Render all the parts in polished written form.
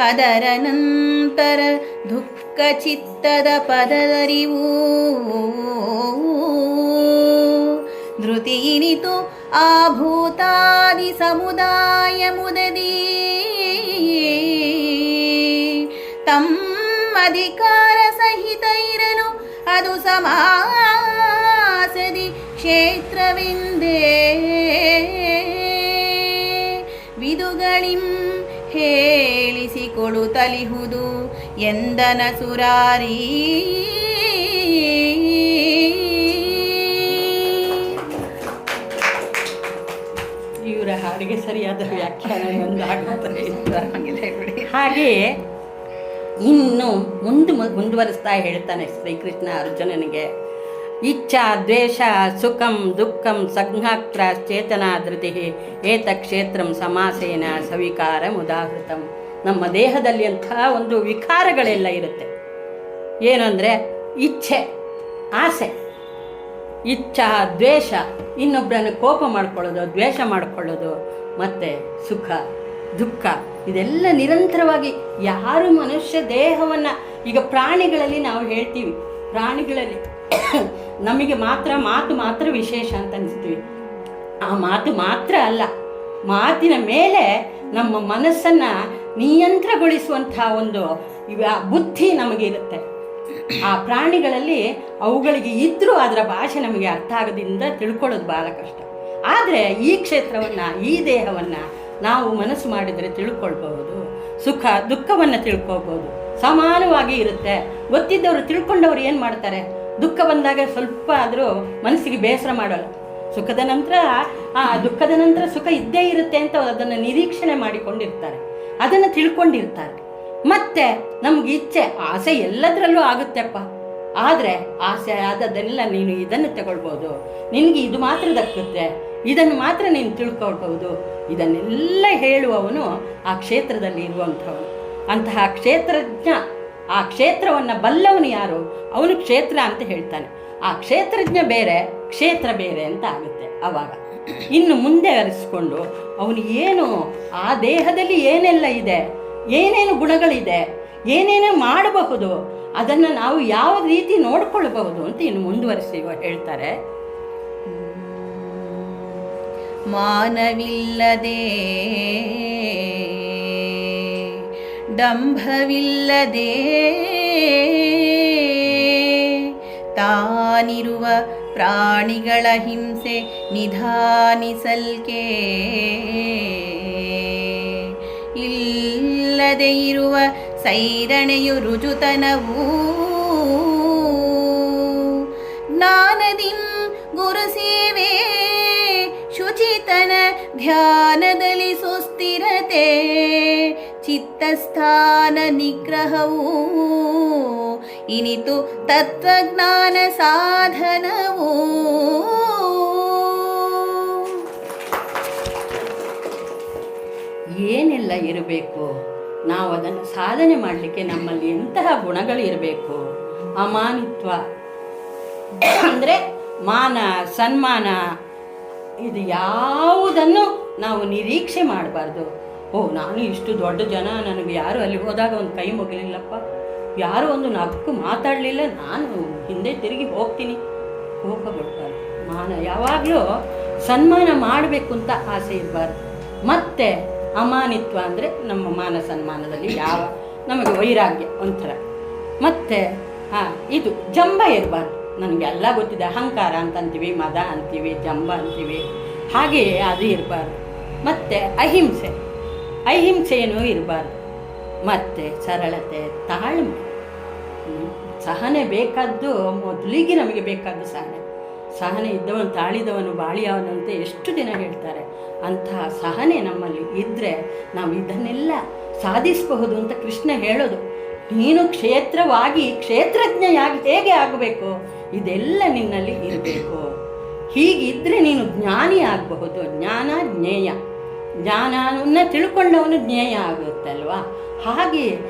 ಅದರ ನಂತರ ದುಃಖ ಚಿತ್ತದ ಪದದರಿವು ಧೃತಿಯಿನಿತು ಆ ಭೂತಾದಿ ಸಮುದಾಯ ಮುದದಿ ತಮ್ಮಧಿಕಾರ ಸಹಿತ ಇರಲು ಅದು ಸಮಾಸದಿ ಕ್ಷೇತ್ರವೆಂದೇ ವಿದುಗಳಿಂ ಹೇಳಿಸಿಕೊಡುತ್ತಲಿಹುದು ಎಂದನ ಸುರಾರಿ. ಇವರ ಹಾಡಿಗೆ ಸರಿಯಾದ ವ್ಯಾಖ್ಯಾನ ಒಂದಾಗುತ್ತದೆ. ಹಾಗೆಯೇ ಇನ್ನು ಮುಂದುವರಿಸ್ತಾ ಹೇಳ್ತಾನೆ ಶ್ರೀಕೃಷ್ಣ ಅರ್ಜುನನಿಗೆ, ಇಚ್ಛಾ ದ್ವೇಷ ಸುಖಂ ದುಃಖಂ ಸಂಘಾಕ್ರ ಚೇತನಾ ಧೃತಿ ಏತ ಕ್ಷೇತ್ರಂ ಸಮಾಸೇನ ಸವಿಕಾರ ಮುದಾಹೃತಂ. ನಮ್ಮ ದೇಹದಲ್ಲಿ ಅಂಥ ಒಂದು ವಿಕಾರಗಳೆಲ್ಲ ಇರುತ್ತೆ. ಏನಂದರೆ ಇಚ್ಛೆ, ಆಸೆ, ಇಚ್ಛಾ ದ್ವೇಷ, ಇನ್ನೊಬ್ಬರನ್ನು ಕೋಪ ಮಾಡ್ಕೊಳ್ಳೋದು, ದ್ವೇಷ ಮಾಡಿಕೊಳ್ಳೋದು, ಮತ್ತು ಸುಖ ದುಃಖ, ಇದೆಲ್ಲ ನಿರಂತರವಾಗಿ ಯಾರು ಮನುಷ್ಯ ದೇಹವನ್ನು, ಈಗ ಪ್ರಾಣಿಗಳಲ್ಲಿ ನಾವು ಹೇಳ್ತೀವಿ, ಪ್ರಾಣಿಗಳಲ್ಲಿ ನಮಗೆ ಮಾತು ಮಾತ್ರ ವಿಶೇಷ ಅಂತ ಅನಿಸ್ತೀವಿ. ಆ ಮಾತು ಮಾತ್ರ ಅಲ್ಲ, ಮಾತಿನ ಮೇಲೆ ನಮ್ಮ ಮನಸ್ಸನ್ನು ನಿಯಂತ್ರಣಗೊಳಿಸುವಂಥ ಒಂದು ಬುದ್ಧಿ ನಮಗಿರುತ್ತೆ. ಆ ಪ್ರಾಣಿಗಳಲ್ಲಿ ಅವುಗಳಿಗೆ ಇದ್ದರೂ ಅದರ ಭಾಷೆ ನಮಗೆ ಅರ್ಥ ಆಗೋದ್ರಿಂದ ತಿಳ್ಕೊಳ್ಳೋದು ಭಾಳ ಕಷ್ಟ. ಆದರೆ ಈ ಕ್ಷೇತ್ರವನ್ನು, ಈ ದೇಹವನ್ನು ನಾವು ಮನಸ್ಸು ಮಾಡಿದರೆ ತಿಳ್ಕೊಳ್ಬಹುದು, ಸುಖ ದುಃಖವನ್ನು ತಿಳ್ಕೊಳ್ಬೋದು, ಸಮಾನವಾಗಿ ಇರುತ್ತೆ. ಗೊತ್ತಿದ್ದವರು ತಿಳ್ಕೊಂಡವ್ರು ಏನು ಮಾಡ್ತಾರೆ, ದುಃಖ ಬಂದಾಗ ಸ್ವಲ್ಪ ಆದರೂ ಮನಸ್ಸಿಗೆ ಬೇಸರ ಮಾಡೋಲ್ಲ. ದುಃಖದ ನಂತರ ಸುಖ ಇದ್ದೇ ಇರುತ್ತೆ ಅಂತ ಅದನ್ನು ನಿರೀಕ್ಷಣೆ ಮಾಡಿಕೊಂಡಿರ್ತಾರೆ, ಅದನ್ನು ತಿಳ್ಕೊಂಡಿರ್ತಾರೆ. ಮತ್ತು ನಮ್ಗೆ ಇಚ್ಛೆ ಆಸೆ ಎಲ್ಲದರಲ್ಲೂ ಆಗುತ್ತೆಪ್ಪ, ಆದರೆ ಆಸೆ ಆದದೆಲ್ಲ ನೀನು ಇದನ್ನು ತಗೊಳ್ಬೋದು, ನಿನಗೆ ಇದು ಮಾತ್ರ ದಕ್ಕುತ್ತೆ, ಇದನ್ನು ಮಾತ್ರ ನೀನು ತಿಳ್ಕೊಳ್ಬಹುದು, ಇದನ್ನೆಲ್ಲ ಹೇಳುವವನು ಆ ಕ್ಷೇತ್ರದಲ್ಲಿ ಇರುವಂಥವನು. ಅಂತಹ ಕ್ಷೇತ್ರಜ್ಞ, ಆ ಕ್ಷೇತ್ರವನ್ನು ಬಲ್ಲವನು ಯಾರು, ಅವನು ಕ್ಷೇತ್ರ ಅಂತ ಹೇಳ್ತಾನೆ. ಆ ಕ್ಷೇತ್ರಜ್ಞ ಬೇರೆ, ಕ್ಷೇತ್ರ ಬೇರೆ ಅಂತ ಆಗುತ್ತೆ. ಆವಾಗ ಇನ್ನು ಮುಂದೆ ಅರಿಸ್ಕೊಂಡು ಅವನು ಏನು ಆ ದೇಹದಲ್ಲಿ ಏನೆಲ್ಲ ಇದೆ, ಏನೇನು ಗುಣಗಳಿದೆ, ಏನೇನೋ ಮಾಡಬಹುದು, ಅದನ್ನು ನಾವು ಯಾವ ರೀತಿ ನೋಡ್ಕೊಳ್ಬಹುದು ಅಂತ ಇನ್ನು ಮುಂದುವರಿಸಿ ಹೇಳ್ತಾರೆ. ಮಾನವಿಲ್ಲದೆ ದಂಭವಿಲ್ಲದೆ ತಾನಿರುವ ಪ್ರಾಣಿಗಳ ಹಿಂಸೆ ನಿಧಾನಿಸಲ್ಕೆ ಇಲ್ಲದೆ ಇರುವ ಸೈರಣೆಯು ರುಜುತನವೂ ಜ್ಞಾನದಿಂ ಗುರು ಸೇವೆ ಶುಚಿತನ ಧ್ಯಾನದಲ್ಲಿ ಸುಸ್ಥಿರತೆ ಚಿತ್ತಸ್ಥಾನ ನಿಗ್ರಹವೂ ಇನಿತು ತತ್ವಜ್ಞಾನ ಸಾಧನವೂ. ಏನೆಲ್ಲ ಇರಬೇಕು, ನಾವು ಅದನ್ನು ಸಾಧನೆ ಮಾಡಲಿಕ್ಕೆ ನಮ್ಮಲ್ಲಿ ಎಂತಹ ಗುಣಗಳು ಇರಬೇಕು. ಅಮಾನಿತ್ವ ಅಂದರೆ ಮಾನ ಸನ್ಮಾನ, ಇದು ಯಾವುದನ್ನು ನಾವು ನಿರೀಕ್ಷೆ ಮಾಡಬಾರ್ದು. ನಾನು ಇಷ್ಟು ದೊಡ್ಡ ಜನ, ನನಗೆ ಯಾರು ಅಲ್ಲಿ ಹೋದಾಗ ಒಂದು ಕೈ ಮುಗಲಿಲ್ಲಪ್ಪ, ಯಾರು ಒಂದು ನಕ್ಕು ಮಾತಾಡಲಿಲ್ಲ, ನಾನು ಹಿಂದೆ ತಿರುಗಿ ಹೋಗ್ತೀನಿ, ಕೋಪ ಬಿಡ್ಬಾರ್ದು. ಮಾನ ಯಾವಾಗಲೂ ಸನ್ಮಾನ ಮಾಡಬೇಕು ಅಂತ ಆಸೆ ಇರಬಾರ್ದು. ಮತ್ತು ಅಮಾನಿತ್ವ ಅಂದರೆ ನಮ್ಮ ಮಾನ ಸನ್ಮಾನದಲ್ಲಿ ನಮಗೆ ವೈರಾಗ್ಯ ಒಂಥರ. ಮತ್ತು ಇದು ಜಂಬ ಇರಬಾರ್ದು. ನನಗೆಲ್ಲ ಗೊತ್ತಿದೆ, ಅಹಂಕಾರ ಅಂತಂತೀವಿ, ಮದ ಅಂತೀವಿ, ಜಂಬ ಅಂತೀವಿ, ಹಾಗೆಯೇ ಅದು ಇರಬಾರ್ದು. ಮತ್ತು ಅಹಿಂಸೆಯೂ ಇರಬಾರ್ದು. ಮತ್ತು ಸರಳತೆ, ತಾಳ್ಮೆ, ಸಹನೆ ಬೇಕಾದ್ದು. ಮೊದಲಿಗೆ ನಮಗೆ ಬೇಕಾದ್ದು ಸಹನೆ ಇದ್ದವನು ತಾಳಿದವನು ಬಾಳಿಯವನಂತೆ ಎಷ್ಟು ದಿನ ಹೇಳ್ತಾರೆ. ಅಂತಹ ಸಹನೆ ನಮ್ಮಲ್ಲಿ ಇದ್ದರೆ ನಾವು ಇದನ್ನೆಲ್ಲ ಸಾಧಿಸಬಹುದು ಅಂತ ಕೃಷ್ಣ ಹೇಳೋದು. ನೀನು ಕ್ಷೇತ್ರಜ್ಞಯಾಗಿ ಹೇಗೆ ಆಗಬೇಕು, ಇದೆಲ್ಲ ನಿನ್ನಲ್ಲಿ ಇರಬೇಕು. ಹೀಗಿದ್ದರೆ ನೀನು ಜ್ಞಾನಿ ಆಗಬಹುದು. ಜ್ಞಾನವನ್ನು ತಿಳ್ಕೊಂಡವನು ಜ್ಞೇಯ ಆಗುತ್ತಲ್ವ. ಹಾಗೆ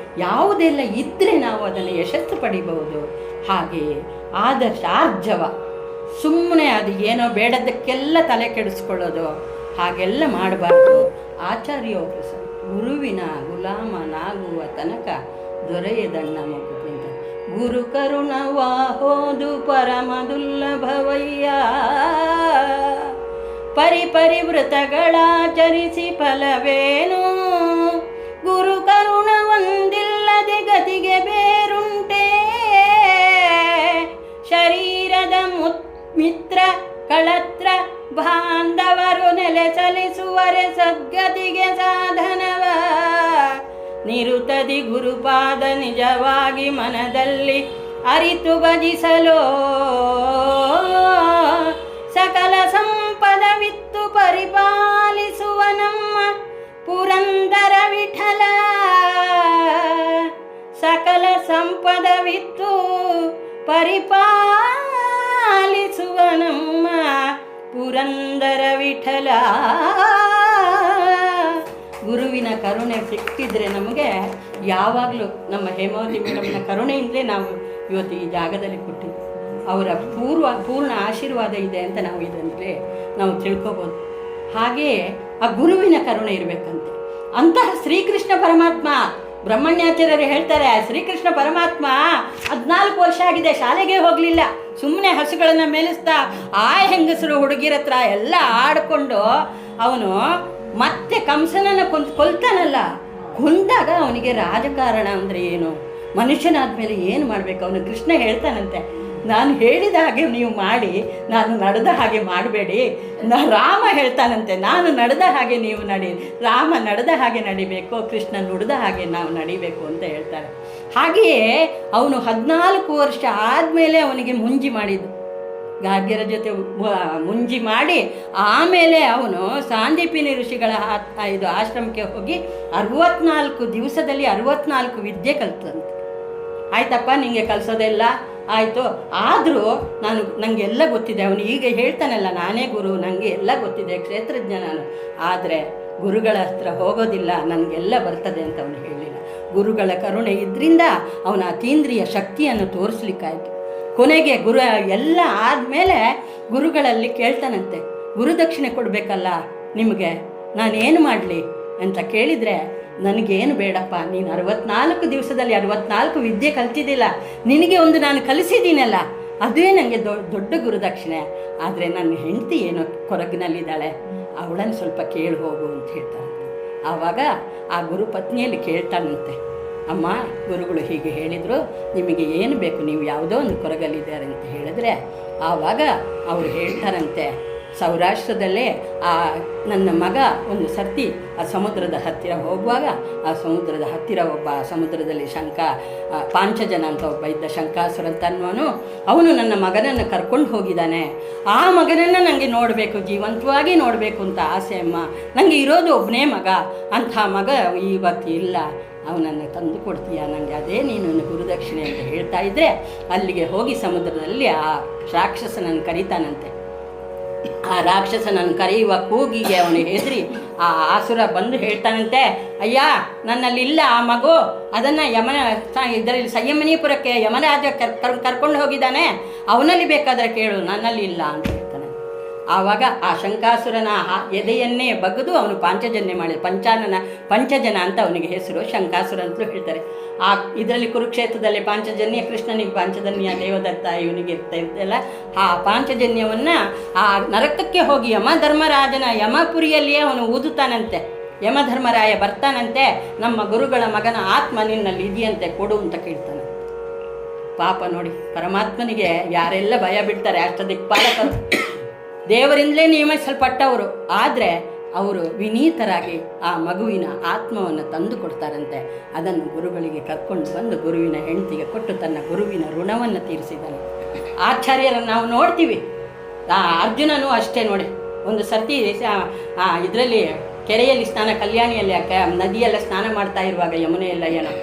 ಯಾವುದೆಲ್ಲ ಇದ್ದರೆ ನಾವು ಅದನ್ನು ಯಶಸ್ಸು ಪಡಿಬಹುದು. ಹಾಗೆಯೇ ಆದರ್ಶ ಆರ್ಜವ, ಸುಮ್ಮನೆ ಅದು ಏನೋ ಬೇಡದಕ್ಕೆಲ್ಲ ತಲೆ ಕೆಡಿಸ್ಕೊಳ್ಳೋದು, ಹಾಗೆಲ್ಲ ಮಾಡಬಾರ್ದು. ಆಚಾರ್ಯ ಗುರುವಿನ ಗುಲಾಮನಾಗುವ ತನಕ ದೊರೆಯದಣ್ಣ ಮಗುವಿಂದ. ಗುರು ಕರುಣವಾಹೋದು ಪರಮ ದುರ್ಲಭವಯ್ಯ. ಪರಿವೃತಗಳಾಚರಿಸಿ ಫಲವೇನು? ಗುರು ಕರುಣ ಒಂದಿಲ್ಲದೆ ಗತಿಗೆ ಬೇರುಂಟೆ. ಶರೀರದ ಮಿತ್ರ ಕಳತ್ರ ಬಾಂಧವರು ನೆಲೆಸಲಿಸುವರೆ ಸದ್ಗತಿಗೆ ಸಾಧನವ. ನಿರುತದಿ ಗುರುಪಾದ ನಿಜವಾಗಿ ಮನದಲ್ಲಿ ಅರಿತು ಭಜಿಸಲೋ. ಸಕಲ ಸಂಪದವಿತ್ತು ಪರಿಪಾಲಿಸುವ ನಮ್ಮ ಪುರಂದರ ವಿಠಲ. ಸಕಲ ಸಂಪದವಿತ್ತು ಪರಿಪಾಲಿಸುವ ನಮ್ಮ ಪುರಂದರ ವಿಠಲ. ಗುರುವಿನ ಕರುಣೆ ಸಿಕ್ಕಿದ್ರೆ ನಮಗೆ ಯಾವಾಗಲೂ ನಮ್ಮ ಹೇಮಾವತಿ ಮೇಡಮ್ನ ಕರುಣೆಯಿಂದಲೇ ನಾವು ಇವತ್ತು ಈ ಜಾಗದಲ್ಲಿ ಕೊಟ್ಟಿದ್ದು. ಅವರ ಪೂರ್ಣ ಆಶೀರ್ವಾದ ಇದೆ ಅಂತ ನಾವು ಇದರಲ್ಲಿ ನಾವು ತಿಳ್ಕೊಬೋದು. ಹಾಗೆಯೇ ಆ ಗುರುವಿನ ಕರುಣೆ ಇರಬೇಕಂತೆ. ಅಂತಹ ಶ್ರೀಕೃಷ್ಣ ಪರಮಾತ್ಮ, ಬ್ರಹ್ಮಣ್ಯಾಚಾರ್ಯರು ಹೇಳ್ತಾರೆ, ಶ್ರೀಕೃಷ್ಣ ಪರಮಾತ್ಮ 14 ವರ್ಷ ಆಗಿದೆ, ಶಾಲೆಗೆ ಹೋಗಲಿಲ್ಲ, ಸುಮ್ಮನೆ ಹಸುಗಳನ್ನು ಮೇಲಿಸ್ತಾ ಆ ಹೆಂಗಸರು ಹುಡುಗಿರ ಹತ್ರ ಎಲ್ಲ ಆಡಿಕೊಂಡು ಅವನು ಮತ್ತೆ ಕಂಸನನ್ನು ಕೊಲ್ತಾನಲ್ಲ. ಕೊಂದಾಗ ಅವನಿಗೆ ರಾಜಕಾರಣ ಅಂದರೆ ಏನು, ಮನುಷ್ಯನಾದ್ಮೇಲೆ ಏನು ಮಾಡಬೇಕು, ಅವನು ಕೃಷ್ಣ ಹೇಳ್ತಾನಂತೆ, ನಾನು ಹೇಳಿದ ಹಾಗೆ ನೀವು ಮಾಡಿ, ನಾನು ನಡೆದ ಹಾಗೆ ಮಾಡಬೇಡಿ. ರಾಮ ಹೇಳ್ತಾನಂತೆ, ನಾನು ನಡೆದ ಹಾಗೆ ನೀವು ನಡಿ, ರಾಮ ನಡೆದ ಹಾಗೆ ನಡಿಬೇಕು, ಕೃಷ್ಣ ನುಡಿದ ಹಾಗೆ ನಾವು ನಡಿಬೇಕು ಅಂತ ಹೇಳ್ತಾರೆ. ಹಾಗೆಯೇ ಅವನು 14 ವರ್ಷ ಆದಮೇಲೆ ಅವನಿಗೆ ಮುಂಜಿ ಮಾಡಿದ್ದು, ಗಾರ್ಗ್ಯರ ಜೊತೆ ಮುಂಜಿ ಮಾಡಿ ಆಮೇಲೆ ಅವನು ಸಾಂದೀಪಿನಿ ಋಷಿಗಳ ಇದು ಆಶ್ರಮಕ್ಕೆ ಹೋಗಿ 64 ದಿವಸದಲ್ಲಿ 64 ವಿದ್ಯೆ ಕಲ್ತಂತೆ. ಆಯ್ತಪ್ಪ, ನಿಮಗೆ ಕಲಿಸೋದೆಲ್ಲ ಆಯಿತು, ಆದರೂ ನನಗೆಲ್ಲ ಗೊತ್ತಿದೆ. ಅವನು ಈಗ ಹೇಳ್ತಾನಲ್ಲ, ನಾನೇ ಗುರು, ನನಗೆ ಎಲ್ಲ ಗೊತ್ತಿದೆ, ಕ್ಷೇತ್ರಜ್ಞ ನಾನು, ಆದರೆ ಗುರುಗಳ ಹತ್ರ ಹೋಗೋದಿಲ್ಲ, ನನಗೆಲ್ಲ ಬರ್ತದೆ ಅಂತ ಅವನು ಹೇಳಿಲ್ಲ. ಗುರುಗಳ ಕರುಣೆ ಇದರಿಂದ ಅವನ ಅತೀಂದ್ರಿಯ ಶಕ್ತಿಯನ್ನು ತೋರಿಸ್ಲಿಕ್ಕಾಯಿತು. ಕೊನೆಗೆ ಎಲ್ಲ ಆದಮೇಲೆ ಗುರುಗಳಲ್ಲಿ ಕೇಳ್ತಾನಂತೆ, ಗುರುದಕ್ಷಿಣೆ ಕೊಡಬೇಕಲ್ಲ ನಿಮಗೆ, ನಾನೇನು ಮಾಡಲಿ ಅಂತ ಕೇಳಿದರೆ, ನನಗೇನು ಬೇಡಪ್ಪ, ನೀನು 64 ದಿವಸದಲ್ಲಿ 64 ವಿದ್ಯೆ ಕಲ್ತಿದ್ದಿಲ್ಲ, ನಿನಗೆ ಒಂದು ನಾನು ಕಲಿಸಿದ್ದೀನಲ್ಲ, ಅದೇ ನನಗೆ ದೊಡ್ಡ ಗುರುದಕ್ಷಿಣೆ. ಆದರೆ ನನ್ನ ಹೆಂಡತಿ ಏನೋ ಕೊರಗಿನಲ್ಲಿದ್ದಾಳೆ, ಅವಳನ್ನು ಸ್ವಲ್ಪ ಕೇಳಿ ಹೋಗು ಅಂತ ಹೇಳ್ತಾನೆ. ಆವಾಗ ಆ ಗುರು ಪತ್ನಿಯಲ್ಲಿ ಕೇಳ್ತಾನಂತೆ, ಅಮ್ಮ, ಗುರುಗಳು ಹೀಗೆ ಹೇಳಿದರು, ನಿಮಗೆ ಏನು ಬೇಕು, ನೀವು ಯಾವುದೋ ಒಂದು ಕೊರಗಲ್ಲಿದ್ದಾರೆ ಅಂತ ಹೇಳಿದ್ರೆ, ಆವಾಗ ಅವರು ಹೇಳ್ತಾರಂತೆ, ಸೌರಾಷ್ಟ್ರದಲ್ಲೇ ನನ್ನ ಮಗ ಒಂದು ಸರ್ತಿ ಆ ಸಮುದ್ರದ ಹತ್ತಿರ ಹೋಗುವಾಗ, ಆ ಸಮುದ್ರದ ಹತ್ತಿರ ಒಬ್ಬ ಸಮುದ್ರದಲ್ಲಿ ಪಾಂಚಜನ ಅಂತ ಒಬ್ಬ ಇದ್ದ, ಶಂಕಾಸುರ ಅಂತ ಅನ್ನೋನು, ಅವನು ನನ್ನ ಮಗನನ್ನು ಕರ್ಕೊಂಡು ಹೋಗಿದ್ದಾನೆ. ಆ ಮಗನನ್ನು ನನಗೆ ನೋಡಬೇಕು, ಜೀವಂತವಾಗಿ ನೋಡಬೇಕು ಅಂತ ಆಸೆ ಅಮ್ಮ, ನನಗೆ ಇರೋದು ಒಬ್ಬನೇ ಮಗ, ಅಂಥ ಮಗ ಇವತ್ತು ಇಲ್ಲ, ಅವನನ್ನು ತಂದು ಕೊಡ್ತೀಯ ನನಗೆ, ಅದೇ ನೀನು ಗುರುದಕ್ಷಿಣೆ ಅಂತ ಹೇಳ್ತಾ ಇದ್ದರೆ, ಅಲ್ಲಿಗೆ ಹೋಗಿ ಸಮುದ್ರದಲ್ಲಿ ಆ ರಾಕ್ಷಸನನ್ನು ಕರೀತಾನಂತೆ. ಆ ರಾಕ್ಷಸನನ್ನು ಕರೆಯುವ ಕೂಗಿಗೆ ಅವನು ಹೆದರಿ ಆ ಆಸುರ ಬಂದು ಹೇಳ್ತಾನಂತೆ, ಅಯ್ಯ, ನನ್ನಲ್ಲಿಲ್ಲ ಆ ಮಗು, ಅದನ್ನು ಇದರಲ್ಲಿ ಸಂಯಮನೀಪುರಕ್ಕೆ ಯಮರಾಜ ಕರ್ಕೊಂಡು ಹೋಗಿದ್ದಾನೆ, ಅವನಲ್ಲಿ ಬೇಕಾದರೆ ಕೇಳು, ನನ್ನಲ್ಲಿ ಇಲ್ಲ ಅಂತ ಹೇಳ್ತಾನೆ. ಆವಾಗ ಆ ಶಂಕಾಸುರನ ಎದೆಯನ್ನೇ ಬಗ್ಗದು ಅವನು ಪಾಂಚಜನ್ಯ ಮಾಡಿದ, ಪಂಚಜನ ಅಂತ ಅವನಿಗೆ ಹೆಸರು, ಶಂಕಾಸುರ ಅಂತಲೂ ಹೇಳ್ತಾರೆ. ಆ ಇದರಲ್ಲಿ ಕುರುಕ್ಷೇತ್ರದಲ್ಲಿ ಪಾಂಚಜನ್ಯ, ಕೃಷ್ಣನಿಗೆ ಪಾಂಚಜನ್ಯ, ದೇವದತ್ತ ಇವನಿಗೆ ಇರ್ತಾಯಿದ್ದಲ್ಲ, ಆ ಪಾಂಚಜನ್ಯವನ್ನು ಆ ನರಕಕ್ಕೆ ಹೋಗಿ ಯಮಧರ್ಮರಾಜನ ಯಮಪುರಿಯಲ್ಲಿಯೇ ಅವನು ಊದುತ್ತಾನಂತೆ. ಯಮಧರ್ಮರಾಯ ಬರ್ತಾನಂತೆ, ನಮ್ಮ ಗುರುಗಳ ಮಗನ ಆತ್ಮ ನಿನ್ನಲ್ಲಿ ಇದೆಯಂತೆ, ಕೊಡು ಅಂತ ಕೇಳ್ತಾನೆ. ಪಾಪ ನೋಡಿ, ಪರಮಾತ್ಮನಿಗೆ ಯಾರೆಲ್ಲ ಭಯ ಬಿಡ್ತಾರೆ, ಅಷ್ಟದಿಕ್ಪಾಲಕರು, ದೇವರಿಂದಲೇ ನೇಮಿಸಲ್ಪಟ್ಟವರು, ಆದರೆ ಅವರು ವಿನೀತರಾಗಿ ಆ ಮಗುವಿನ ಆತ್ಮವನ್ನು ತಂದು ಕೊಡ್ತಾರಂತೆ. ಅದನ್ನು ಗುರುಗಳಿಗೆ ಕರ್ಕೊಂಡು ಬಂದು ಗುರುವಿನ ಹೆಂಡತಿಗೆ ಕೊಟ್ಟು ತನ್ನ ಗುರುವಿನ ಋಣವನ್ನು ತೀರಿಸಿದ್ದಾನೆ. ಆಚಾರ್ಯರನ್ನು ನಾವು ನೋಡ್ತೀವಿ, ಅರ್ಜುನನೂ ಅಷ್ಟೇ ನೋಡಿ. ಒಂದು ಸರ್ತಿ ಇದರಲ್ಲಿ ಕೆರೆಯಲ್ಲಿ ಕಲ್ಯಾಣಿಯಲ್ಲಿ ನದಿಯೆಲ್ಲ ಸ್ನಾನ ಮಾಡ್ತಾ ಇರುವಾಗ, ಯಮುನೆಯೆಲ್ಲ ಏನೋ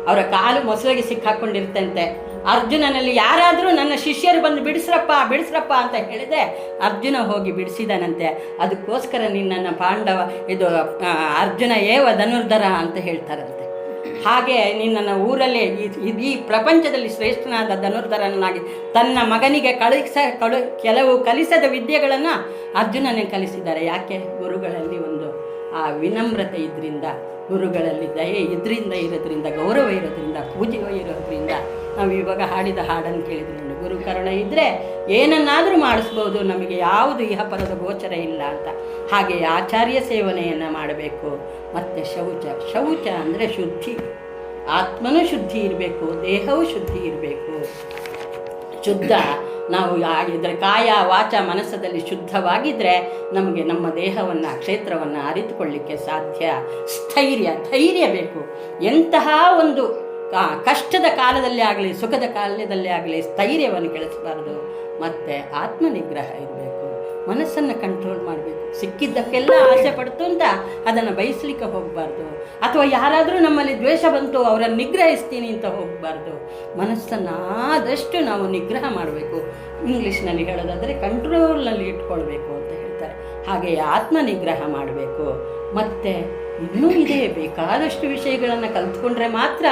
ಅವರ ಕಾಲು ಮೊಸಳಿಗೆ ಸಿಕ್ಕಾಕೊಂಡಿರ್ತಂತೆ. ಅರ್ಜುನನಲ್ಲಿ ಯಾರಾದರೂ ನನ್ನ ಶಿಷ್ಯರು ಬಂದು ಬಿಡಿಸ್ರಪ್ಪ ಅಂತ ಹೇಳಿದೆ, ಅರ್ಜುನ ಹೋಗಿ ಬಿಡಿಸಿದನಂತೆ. ಅದಕ್ಕೋಸ್ಕರ ನಿನ್ನನ್ನು ಅರ್ಜುನ ಏವ ಧನುರ್ಧರ ಅಂತ ಹೇಳ್ತಾರಂತೆ. ಹಾಗೆ ನಿನ್ನನ್ನು ಊರಲ್ಲೇ ಈ ಪ್ರಪಂಚದಲ್ಲಿ ಶ್ರೇಷ್ಠನಾದ ಧನುರ್ಧರನಾಗಿ ತನ್ನ ಮಗನಿಗೆ ಕೆಲವು ಕಲಿಸದ ವಿದ್ಯೆಗಳನ್ನು ಅರ್ಜುನನೇ ಕಲಿಸಿದ್ದಾರೆ. ಯಾಕೆ? ಗುರುಗಳಲ್ಲಿ ಒಂದು ಆ ವಿನಮ್ರತೆ ಇದ್ರಿಂದ ಗುರುಗಳಲ್ಲಿ ದಯೆ ಇದರಿಂದ ಇರೋದ್ರಿಂದ, ಗೌರವ ಇರೋದ್ರಿಂದ, ಪೂಜೆ ಇರೋದ್ರಿಂದ ನಾವು ಇವಾಗ ಹಾಡಿದ ಹಾಡನ್ನು ಕೇಳಿದ್ರಿಂದ ಗುರು ಕರುಣೆ ಇದ್ದರೆ ಏನನ್ನಾದರೂ ಮಾಡಿಸ್ಬೋದು, ನಮಗೆ ಯಾವುದು ಇಹಪರದ ಗೋಚರ ಇಲ್ಲ ಅಂತ. ಹಾಗೆ ಆಚಾರ್ಯ ಸೇವನೆಯನ್ನು ಮಾಡಬೇಕು. ಮತ್ತು ಶೌಚ ಅಂದರೆ ಶುದ್ಧಿ, ಆತ್ಮನೂ ಶುದ್ಧಿ ಇರಬೇಕು, ದೇಹವೂ ಶುದ್ಧಿ ಇರಬೇಕು. ಶುದ್ಧ ನಾವು ಇದರ ಕಾಯ ವಾಚ ಮನಸ್ಸದಲ್ಲಿ ಶುದ್ಧವಾಗಿದ್ದರೆ ನಮಗೆ ನಮ್ಮ ದೇಹವನ್ನು ಕ್ಷೇತ್ರವನ್ನು ಅರಿತುಕೊಳ್ಳಿಕ್ಕೆ ಸಾಧ್ಯ. ಧೈರ್ಯ ಬೇಕು. ಎಂತಹ ಒಂದು ಕಷ್ಟದ ಕಾಲದಲ್ಲಿ ಆಗಲಿ ಸುಖದ ಕಾಲದಲ್ಲಿ ಆಗಲಿ ಸ್ಥೈರ್ಯವನ್ನು ಕೆಳಿಸಬಾರ್ದು. ಮತ್ತು ಆತ್ಮನಿಗ್ರಹ ಇರಬೇಕು, ಮನಸ್ಸನ್ನು ಕಂಟ್ರೋಲ್ ಮಾಡಬೇಕು. ಸಿಕ್ಕಿದ್ದಕ್ಕೆಲ್ಲ ಆಸೆ ಪಡ್ತು ಅಂತ ಅದನ್ನು ಬಯಸಲಿಕ್ಕೆ ಹೋಗಬಾರ್ದು. ಅಥವಾ ಯಾರಾದರೂ ನಮ್ಮಲ್ಲಿ ದ್ವೇಷ ಬಂತು ಅವರನ್ನು ನಿಗ್ರಹಿಸ್ತೀನಿ ಅಂತ ಹೋಗಬಾರ್ದು. ಮನಸ್ಸನ್ನು ಆದಷ್ಟು ನಾವು ನಿಗ್ರಹ ಮಾಡಬೇಕು. ಇಂಗ್ಲೀಷ್ನಲ್ಲಿ ಹೇಳೋದಾದರೆ ಕಂಟ್ರೋಲ್ನಲ್ಲಿ ಇಟ್ಕೊಳ್ಬೇಕು ಅಂತ ಹೇಳ್ತಾರೆ. ಹಾಗೆ ಆತ್ಮ ನಿಗ್ರಹ ಮಾಡಬೇಕು. ಮತ್ತು ಇನ್ನೂ ಇದೆ, ಬೇಕಾದಷ್ಟು ವಿಷಯಗಳನ್ನು ಕಲ್ತ್ಕೊಂಡ್ರೆ ಮಾತ್ರ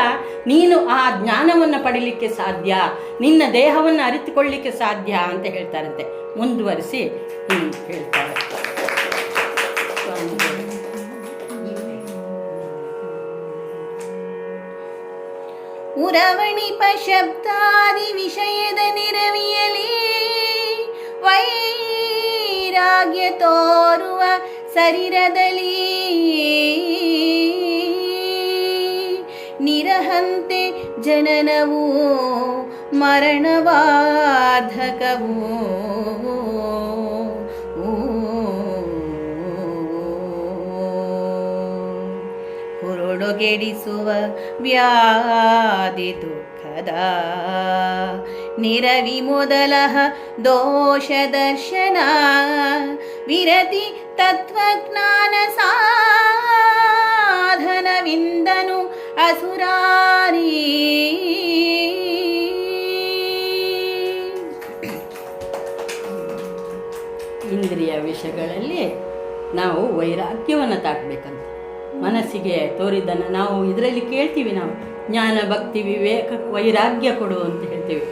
ನೀನು ಆ ಜ್ಞಾನವನ್ನು ಪಡೀಲಿಕ್ಕೆ ಸಾಧ್ಯ, ನಿನ್ನ ದೇಹವನ್ನು ಅರಿತುಕೊಳ್ಳಲಿಕ್ಕೆ ಸಾಧ್ಯ ಅಂತ ಹೇಳ್ತಾರಂತೆ. ಮುಂದುವರಿಸಿ ಹೇಳ್ತಾರೆ. ಉರವಣಿಪ ಶಬ್ದಾದಿ ವಿಷಯದ ನಿರವಿಯಲಿ ವೈರಾಗ್ಯ ತೋರುವ ಶರೀರದಲ್ಲಿ ನಿರಹಂತೆ ಜನನವು ಮರಣವಾರ್ಧಕವು ಹುರುಡುಗೆಡಿಸುವ ವ್ಯಾಧಿ ದುಃಖದ ನಿರವಿ ಮೊದಲಹ ದೋಷ ದರ್ಶನ ವಿರತಿ ತತ್ವಜ್ಞಾನ ಸಾಧನವಿಂದನು ಅಸುರಾರಿ ಇಂದ್ರಿಯ ವಿಷಯಗಳಲ್ಲಿ ನಾವು ವೈರಾಗ್ಯವನ್ನು ತಾಕಬೇಕಂತ. ಮನಸ್ಸಿಗೆ ತೋರಿದ್ದನ್ನು ನಾವು ಇದರಲ್ಲಿ ಕೇಳ್ತೀವಿ, ನಾವು ಜ್ಞಾನ ಭಕ್ತಿ ವಿವೇಕ ವೈರಾಗ್ಯ ಕೊಡು ಅಂತ ಹೇಳ್ತೀವಿ.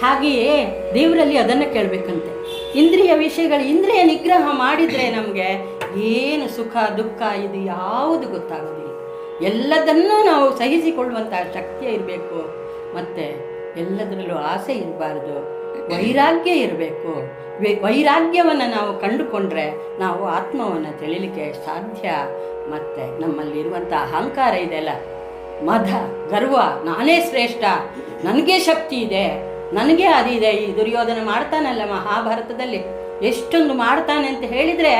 ಹಾಗೆಯೇ ದೇವರಲ್ಲಿ ಅದನ್ನು ಕೇಳಬೇಕಂತೆ. ಇಂದ್ರಿಯ ವಿಷಯಗಳು ಇಂದ್ರಿಯ ನಿಗ್ರಹ ಮಾಡಿದರೆ ನಮಗೆ ಏನು ಸುಖ ದುಃಖ ಇದು ಯಾವುದು ಗೊತ್ತಾಗೋದಿಲ್ಲ. ಎಲ್ಲದನ್ನೂ ನಾವು ಸಹಿಸಿಕೊಳ್ಳುವಂಥ ಶಕ್ತಿ ಇರಬೇಕು. ಮತ್ತು ಎಲ್ಲದರಲ್ಲೂ ಆಸೆ ಇರಬಾರ್ದು, ವೈರಾಗ್ಯ ಇರಬೇಕು. ವೈರಾಗ್ಯವನ್ನು ನಾವು ಕಂಡುಕೊಂಡ್ರೆ ನಾವು ಆತ್ಮವನ್ನು ತಿಳಿಲಿಕ್ಕೆ ಸಾಧ್ಯ. ಮತ್ತು ನಮ್ಮಲ್ಲಿರುವಂಥ ಅಹಂಕಾರ ಇದೆಯಲ್ಲ, ಮದ ಗರ್ವ, ನಾನೇ ಶ್ರೇಷ್ಠ, ನನಗೆ ಶಕ್ತಿ ಇದೆ, ನನಗೆ ಅದಿದೆ. ಈ ದುರ್ಯೋಧನ ಮಾಡ್ತಾನಲ್ಲ ಮಹಾಭಾರತದಲ್ಲಿ, ಎಷ್ಟೊಂದು ಮಾಡ್ತಾನೆ ಅಂತ ಹೇಳಿದರೆ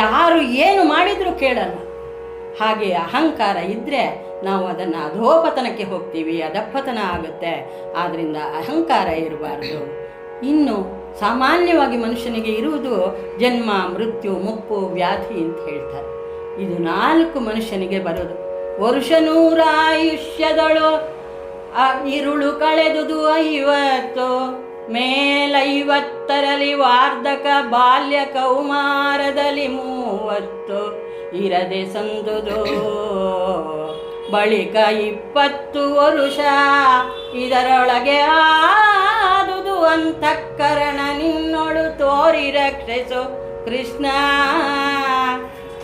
ಯಾರು ಏನು ಮಾಡಿದರೂ ಕೇಳಲ್ಲ. ಹಾಗೆ ಅಹಂಕಾರ ಇದ್ದರೆ ನಾವು ಅದನ್ನು ಅಧೋಪತನಕ್ಕೆ ಹೋಗ್ತೀವಿ, ಅಧಪತನ ಆಗುತ್ತೆ. ಆದ್ದರಿಂದ ಅಹಂಕಾರ ಇರಬಾರ್ದು. ಇನ್ನು ಸಾಮಾನ್ಯವಾಗಿ ಮನುಷ್ಯನಿಗೆ ಇರುವುದು ಜನ್ಮ ಮೃತ್ಯು ಮುಪ್ಪು ವ್ಯಾಧಿ ಅಂತ ಹೇಳ್ತಾರೆ. ಇದು 4 ಮನುಷ್ಯನಿಗೆ ಬರೋದು. ವರುಷ 100 ಆಯುಷ್ಯದಳು ಇರುಳು ಕಳೆದುದು 50, ಮೇಲ50ರಲ್ಲಿ ವಾರ್ಧಕ, ಬಾಲ್ಯ ಕೌಮಾರದಲ್ಲಿ 30, ಇರದೆ ಸಂದುದು ಬಳಿಕ 20 ವರುಷ, ಇದರೊಳಗೆ ಆದುದು ಅಂತಃಕರಣ ನಿನ್ನೊಳು ತೋರಿ ರಕ್ಷಿಸು ಕೃಷ್ಣ,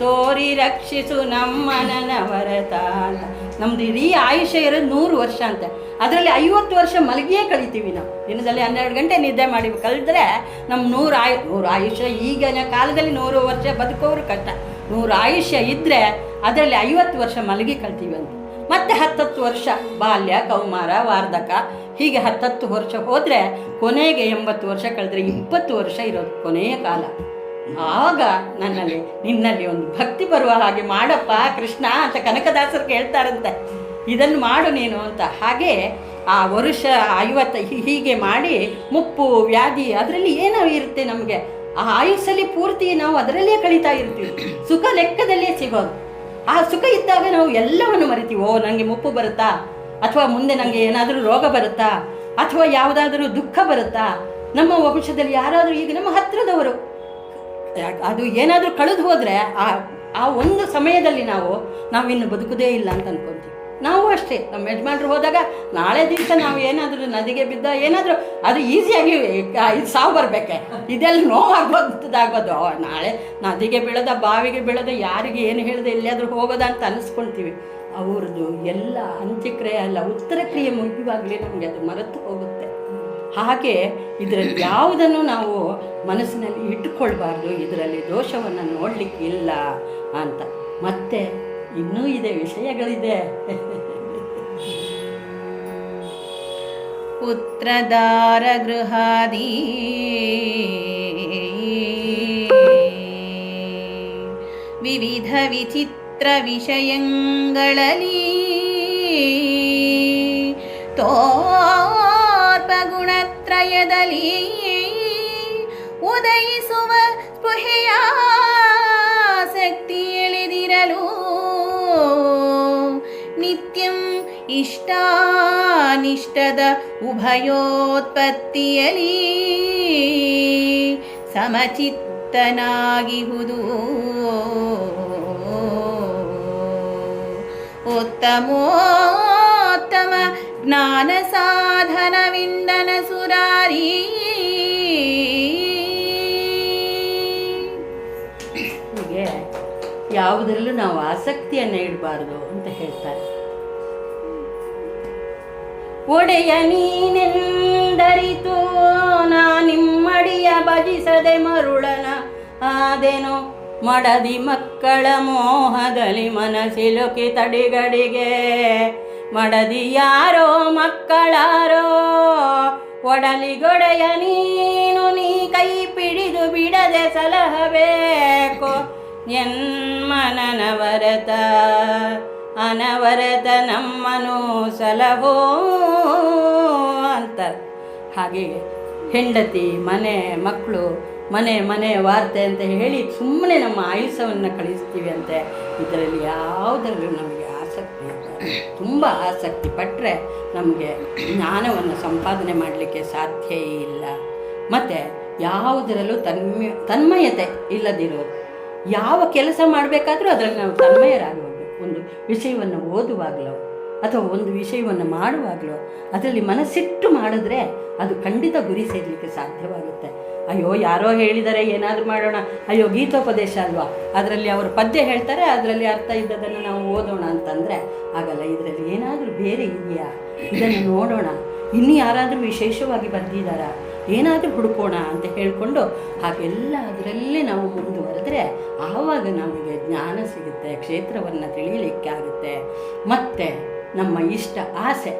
ತೋರಿ ರಕ್ಷಿಸು ನಮ್ಮ ನನವರತಾನ. ನಮ್ದು ಇಡೀ ಆಯುಷ್ಯ ಇರೋದು 100 ವರ್ಷ ಅಂತ. ಅದರಲ್ಲಿ 50 ವರ್ಷ ಮಲಗಿಯೇ ಕಳಿತೀವಿ ನಾವು. ದಿನದಲ್ಲಿ 12 ಗಂಟೆ ನಿದ್ದೆ ಮಾಡಿ ಕಳೆದ್ರೆ ನಮ್ಮ 100 ಆಯುಷ್ಯ. ಈಗಿನ ಕಾಲದಲ್ಲಿ 100 ವರ್ಷ ಬದುಕೋರು ಕಷ್ಟ. 100 ಆಯುಷ್ಯ ಇದ್ದರೆ ಅದರಲ್ಲಿ 50 ವರ್ಷ ಮಲಗಿ ಕಳ್ತೀವಿ ಅಂತ. ಮತ್ತು 10 ವರ್ಷ ಬಾಲ್ಯ ಕೌಮಾರ ವಾರ್ಧಕ, ಹೀಗೆ 10 ವರ್ಷ ಹೋದರೆ ಕೊನೆಗೆ 80 ವರ್ಷ ಕಳೆದ್ರೆ 20 ವರ್ಷ ಇರೋದು ಕೊನೆಯ ಕಾಲ. ಆಗ ನಿನ್ನಲ್ಲಿ ಒಂದು ಭಕ್ತಿ ಬರುವ ಹಾಗೆ ಮಾಡಪ್ಪ ಕೃಷ್ಣ ಅಂತ ಕನಕದಾಸರು ಕೇಳ್ತಾರಂತೆ. ಇದನ್ನು ಮಾಡು ನೀನು ಅಂತ. ಹಾಗೆ ಆ ವರುಷ 50 ಹೀಗೆ ಮಾಡಿ ಮುಪ್ಪು ವ್ಯಾಧಿ ಅದರಲ್ಲಿ ಏನೋ ಇರುತ್ತೆ ನಮಗೆ. ಆ ಆಯುಸ್ಸಲ್ಲಿ ಪೂರ್ತಿ ನಾವು ಅದರಲ್ಲೇ ಕಳೀತಾ ಇರ್ತೀವಿ. ಸುಖ ಲೆಕ್ಕದಲ್ಲೇ ಸಿಗೋದು. ಆ ಸುಖ ಇದ್ದಾಗ ನಾವು ಎಲ್ಲವನ್ನು ಮರಿತೀವಿ. ಓ ನನಗೆ ಮುಪ್ಪು ಬರುತ್ತಾ, ಅಥವಾ ಮುಂದೆ ನನಗೆ ಏನಾದರೂ ರೋಗ ಬರುತ್ತಾ, ಅಥವಾ ಯಾವುದಾದ್ರೂ ದುಃಖ ಬರುತ್ತಾ, ನಮ್ಮ ವಂಶದಲ್ಲಿ ಯಾರಾದರೂ ಈಗ ನಮ್ಮ ಹತ್ತಿರದವರು ಅದು ಏನಾದರೂ ಕಳೆದು ಹೋದರೆ ಆ ಒಂದು ಸಮಯದಲ್ಲಿ ನಾವಿನ್ನು ಬದುಕುವುದೇ ಇಲ್ಲ ಅಂತ ಅನ್ಕೊತೀವಿ. ನಾವು ಅಷ್ಟೇ ನಮ್ಮ ಯಜಮಾನ್ರು ಹೋದಾಗ ನಾಳೆ ದಿವಸ ನಾವು ಏನಾದರೂ ನದಿಗೆ ಬಿದ್ದ ಏನಾದರೂ ಅದು ಈಸಿಯಾಗಿ ಇದು ಸಾವು ಬರಬೇಕೆ, ಇದೆಲ್ಲ ನೋವಾಗೋದಾಗೋದು. ನಾಳೆ ನದಿಗೆ ಬೀಳದ ಬಾವಿಗೆ ಬೀಳದ ಯಾರಿಗೆ ಏನು ಹೇಳಿದೆ ಎಲ್ಲಿಯಾದರೂ ಹೋಗೋದ ಅಂತ ಅನ್ನಿಸ್ಕೊಳ್ತೀವಿ. ಅವ್ರದ್ದು ಎಲ್ಲ ಅಂತ್ಯಕ್ರಿಯೆ ಅಲ್ಲ, ಉತ್ತರ ಕ್ರಿಯೆ ಮುಗಿಯುವಾಗಲೇ ನಮಗೆ ಅದು ಮರೆತು ಹೋಗುತ್ತೆ. ಹಾಗೆ ಇದರಲ್ಲಿ ಯಾವುದನ್ನು ನಾವು ಮನಸ್ಸಿನಲ್ಲಿ ಇಟ್ಟುಕೊಳ್ಬಾರ್ದು, ಇದರಲ್ಲಿ ದೋಷವನ್ನು ನೋಡಲಿಕ್ಕಿಲ್ಲ ಅಂತ. ಮತ್ತೆ ಇನ್ನೂ ಇದೆ, ವಿಷಯಗಳಿದೆ. ಪುತ್ರದಾರ ಗೃಹಾದಿ ವಿವಿಧ ವಿಚಿತ್ರ ವಿಷಯಗಳಲ್ಲಿ ತೋರ್ಪ ಗುಣತ್ರಯದಲ್ಲಿ ಉದಯಿಸುವ ಸ್ಪೃಹೆಯ ಶಕ್ತಿ ಎಳೆದಿರಲು ನಿತ್ಯಂ ಇಷ್ಟಾನಿಷ್ಟದ ಉಭಯೋತ್ಪತ್ತಿಯಲಿ ಸಮಚಿತ್ತನಾಗಿಹುದು ಉತ್ತಮೋತ್ತಮ ಜ್ಞಾನ ಸಾಧನವಿಂದನ ಸುರಾರಿ. ಹೀಗೆ ಯಾವುದರಲ್ಲೂ ನಾವು ಆಸಕ್ತಿಯನ್ನು ಇಡಬಾರ್ದು ಅಂತ ಹೇಳ್ತಾರೆ. ಒಡೆಯ ನೀನೆಂದರಿತು ನಾ ನಿಮ್ಮಡಿಯ ಭಜಿಸದೆ ಮರುಳನ ಆದೆನೋ ಮಡದಿ ಮಕ್ಕಳ ಮೋಹದಲ್ಲಿ ಮನಸ್ಸಿಲುಕಿ ತಡಿಗಡಿಗೆ ಮಡದಿ ಯಾರೋ ಮಕ್ಕಳಾರೋ ಒಡಲಿಗೊಡೆಯ ನೀನು ನೀ ಕೈ ಪಿಡಿದು ಬಿಡದೆ ಸಲಹಬೇಕು ಎನ್ಮನನವರತ ಅನವರತ ನಮ್ಮನು ಸಲಹೋ ಅಂತಾರೆ. ಹಾಗೆ ಹೆಂಡತಿ ಮನೆ ಮಕ್ಕಳು ಮನೆ ವಾರ್ತೆ ಅಂತ ಹೇಳಿ ಸುಮ್ಮನೆ ನಮ್ಮ ಆಯುಷ್ಯವನ್ನು ಕಳಿಸ್ತೀವಿ ಅಂತೆ. ಇದರಲ್ಲಿ ಯಾವುದರಲ್ಲೂ ನಮಗೆ ಆಸಕ್ತಿ ಇಲ್ಲ. ತುಂಬ ಆಸಕ್ತಿ ಪಟ್ಟರೆ ನಮಗೆ ಜ್ಞಾನವನ್ನು ಸಂಪಾದನೆ ಮಾಡಲಿಕ್ಕೆ ಸಾಧ್ಯ ಇಲ್ಲ. ಮತ್ತು ಯಾವುದರಲ್ಲೂ ತನ್ಮಯತೆ ಇಲ್ಲದಿರೋದು. ಯಾವ ಕೆಲಸ ಮಾಡಬೇಕಾದ್ರೂ ಅದರಲ್ಲಿ ನಾವು ತನ್ಮಯರಾಗಬೇಕು. ಒಂದು ವಿಷಯವನ್ನು ಓದುವಾಗಲೋ ಅಥವಾ ಒಂದು ವಿಷಯವನ್ನು ಮಾಡುವಾಗಲೋ ಅದರಲ್ಲಿ ಮನಸ್ಸಿಟ್ಟು ಮಾಡಿದ್ರೆ ಅದು ಖಂಡಿತ ಗುರಿ ಸೇರಲಿಕ್ಕೆ ಸಾಧ್ಯವಾಗುತ್ತೆ. ಅಯ್ಯೋ ಯಾರೋ ಹೇಳಿದರೆ ಏನಾದರೂ ಮಾಡೋಣ, ಅಯ್ಯೋ ಗೀತೋಪದೇಶ ಅಲ್ವಾ, ಅದರಲ್ಲಿ ಅವರು ಪದ್ಯ ಹೇಳ್ತಾರೆ, ಅದರಲ್ಲಿ ಅರ್ಥ ಇದ್ದದನ್ನು ನಾವು ಓದೋಣ ಅಂತಂದರೆ ಆಗಲ್ಲ. ಇದರಲ್ಲಿ ಏನಾದರೂ ಬೇರೆ ಇದೆಯಾ, ಇದನ್ನು ನೋಡೋಣ, ಇನ್ನು ಯಾರಾದರೂ ವಿಶೇಷವಾಗಿ ಬಂದಿದ್ದಾರಾ, ಏನಾದರೂ ಹುಡುಕೋಣ ಅಂತ ಹೇಳಿಕೊಂಡು ಹಾಗೆಲ್ಲ ಅದರಲ್ಲೇ ನಾವು ಮುಂದುವರೆದ್ರೆ ಆವಾಗ ನಮಗೆ ಜ್ಞಾನ ಸಿಗುತ್ತೆ, ಕ್ಷೇತ್ರವನ್ನು ತಿಳಿಯಲಿಕ್ಕೆ ಆಗುತ್ತೆ. ಮತ್ತು ನಮ್ಮ ಇಷ್ಟ ಆಸೆ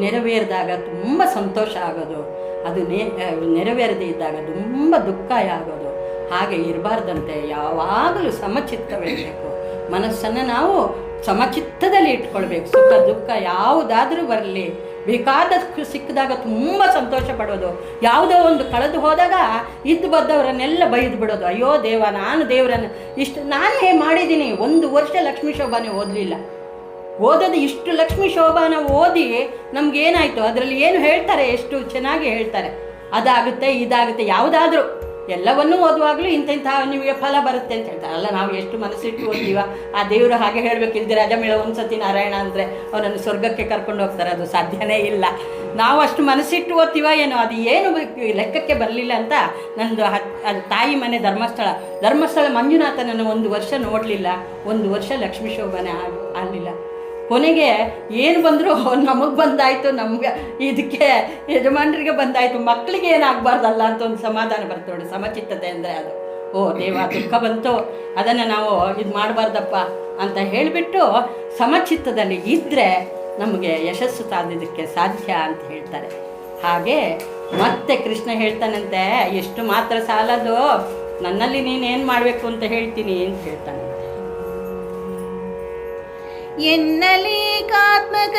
ನೆರವೇರಿದಾಗ ತುಂಬ ಸಂತೋಷ ಆಗೋದು, ಅದು ನೆರವೇರದೇ ಇದ್ದಾಗ ತುಂಬ ದುಃಖ ಆಗೋದು. ಹಾಗೆ ಇರಬಾರ್ದಂತೆ. ಯಾವಾಗಲೂ ಸಮಚಿತ್ತವಿರಬೇಕು. ಮನಸ್ಸನ್ನು ನಾವು ಸಮಚಿತ್ತದಲ್ಲಿ ಇಟ್ಕೊಳ್ಬೇಕು. ಸುಖ ದುಃಖ ಯಾವುದಾದ್ರೂ ಬರಲಿ, ಬೇಕಾದಷ್ಟು ಸಿಕ್ಕಿದಾಗ ತುಂಬ ಸಂತೋಷ ಪಡೋದು, ಯಾವುದೋ ಒಂದು ಕಳೆದು ಹೋದಾಗ ಇದ್ದು ಬದ್ದವರನ್ನೆಲ್ಲ ಬೈದು ಬಿಡೋದು. ಅಯ್ಯೋ ದೇವ, ನಾನು ದೇವರನ್ನು ನಾನೇ ಮಾಡಿದ್ದೀನಿ. 1 ವರ್ಷ ಲಕ್ಷ್ಮೀ ಶೋಭಾನೆ ಓದಲಿಲ್ಲ. ಓದೋದು ಇಷ್ಟು ಲಕ್ಷ್ಮೀ ಶೋಭಾನ ಓದಿ ನಮಗೇನಾಯಿತು, ಅದರಲ್ಲಿ ಏನು ಹೇಳ್ತಾರೆ, ಎಷ್ಟು ಚೆನ್ನಾಗಿ ಹೇಳ್ತಾರೆ, ಅದಾಗುತ್ತೆ ಇದಾಗುತ್ತೆ, ಯಾವುದಾದ್ರೂ ಎಲ್ಲವನ್ನೂ ಓದುವಾಗಲೂ ಇಂಥ ನಿಮಗೆ ಫಲ ಬರುತ್ತೆ ಅಂತ ಹೇಳ್ತಾರೆ. ಅಲ್ಲ, ನಾವು ಎಷ್ಟು ಮನಸ್ಸಿಟ್ಟು ಓದ್ತೀವ, ಆ ದೇವರು ಹಾಗೆ ಹೇಳಬೇಕು. ಇಲ್ದಿರ ಅಜಮೇಳ ಒಂದ್ಸತಿ ನಾರಾಯಣ ಅಂದರೆ ಅವನನ್ನು ಸ್ವರ್ಗಕ್ಕೆ ಕರ್ಕೊಂಡು ಹೋಗ್ತಾರೆ, ಅದು ಸಾಧ್ಯನೇ ಇಲ್ಲ. ನಾವು ಅಷ್ಟು ಮನಸ್ಸಿಟ್ಟು ಓದ್ತೀವ ಏನೋ, ಅದು ಏನು ಲೆಕ್ಕಕ್ಕೆ ಬರಲಿಲ್ಲ ಅಂತ. ನಂದು ಅದು ತಾಯಿ ಮನೆ ಧರ್ಮಸ್ಥಳ ಮಂಜುನಾಥನನ್ನು 1 ವರ್ಷ ನೋಡಲಿಲ್ಲ, 1 ವರ್ಷ ಲಕ್ಷ್ಮೀ ಶೋಭಾನೆ ಆಗಲಿಲ್ಲ. ಕೊನೆಗೆ ಏನು ಬಂದರೂ ನಮಗೆ ಬಂದಾಯಿತು, ನಮ್ಗೆ ಇದಕ್ಕೆ ಯಜಮಾನರಿಗೆ ಬಂದಾಯಿತು, ಮಕ್ಕಳಿಗೆ ಏನಾಗಬಾರ್ದಲ್ಲ ಅಂತ ಒಂದು ಸಮಾಧಾನ ಬರ್ತದೆ ನೋಡಿ. ಸಮಚಿತ್ತತೆ ಅಂದರೆ ಅದು. ಓ ದೇವ, ದುಃಖ ಬಂತು, ಅದನ್ನು ನಾವು ಇದು ಮಾಡಬಾರ್ದಪ್ಪ ಅಂತ ಹೇಳಿಬಿಟ್ಟು ಸಮಚಿತ್ತದಲ್ಲಿ ಇದ್ದರೆ ನಮಗೆ ಯಶಸ್ಸು ಸಾಧಿಸೋದಕ್ಕೆ ಸಾಧ್ಯ ಅಂತ ಹೇಳ್ತಾರೆ. ಹಾಗೆ ಮತ್ತೆ ಕೃಷ್ಣ ಹೇಳ್ತಾನಂತೆ, ಎಷ್ಟು ಮಾತ್ರ ಸಾಲದು, ನನ್ನಲ್ಲಿ ನೀನೇನು ಮಾಡಬೇಕು ಅಂತ ಹೇಳ್ತೀನಿ ಅಂತ ಹೇಳ್ತಾನೆ. ಎನ್ನಲೇಕಾತ್ಮಕ